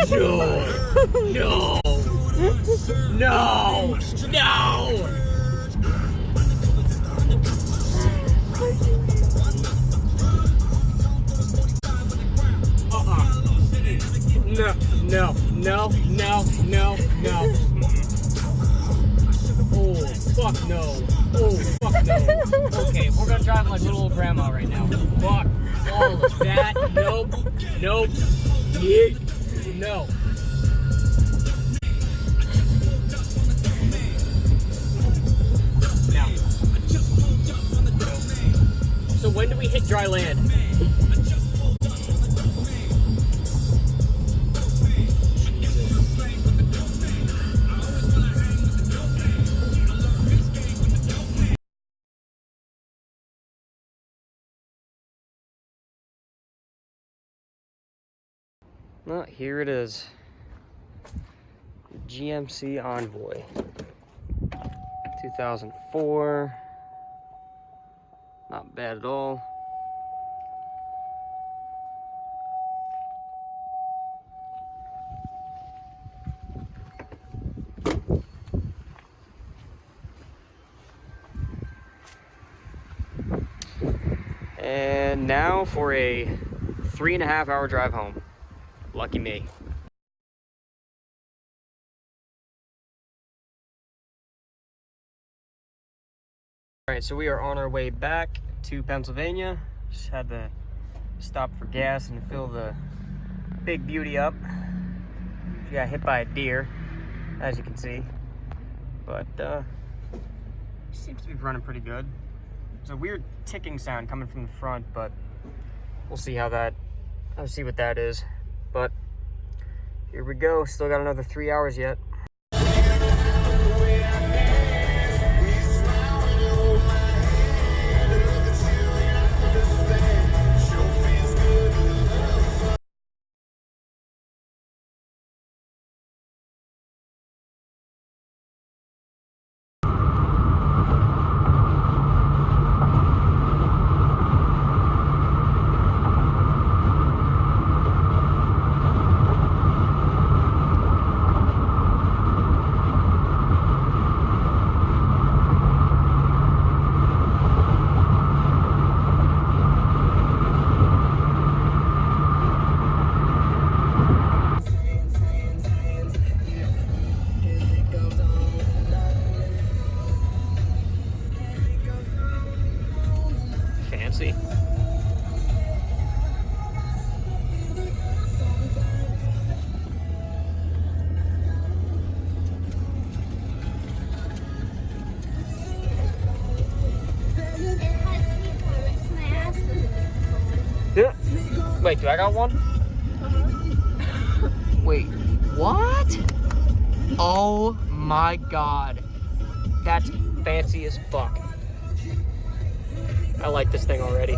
No! No! No! No, no, no, no, no. Oh, fuck no. Oh, fuck no. Okay, we're gonna drive like little old grandma right now. Fuck all of that. Nope. Nope. Yeet. No. Now. So when do we hit dry land? Well, here it is. GMC Envoy. 2004. Not bad at all. And now for a 3.5 hour drive home. Lucky me. All right, so we are on our way back to Pennsylvania. Just had to stop for gas and fill the big beauty up. She got hit by a deer, as you can see. But seems to be running pretty good. There's a weird ticking sound coming from the front, but we'll see how that, I'll see what that is. But here we go, still got another 3 hours yet. Fancy. Yeah. Wait, do I got one? Wait, what? Oh my god. That's fancy as fuck. I like this thing already.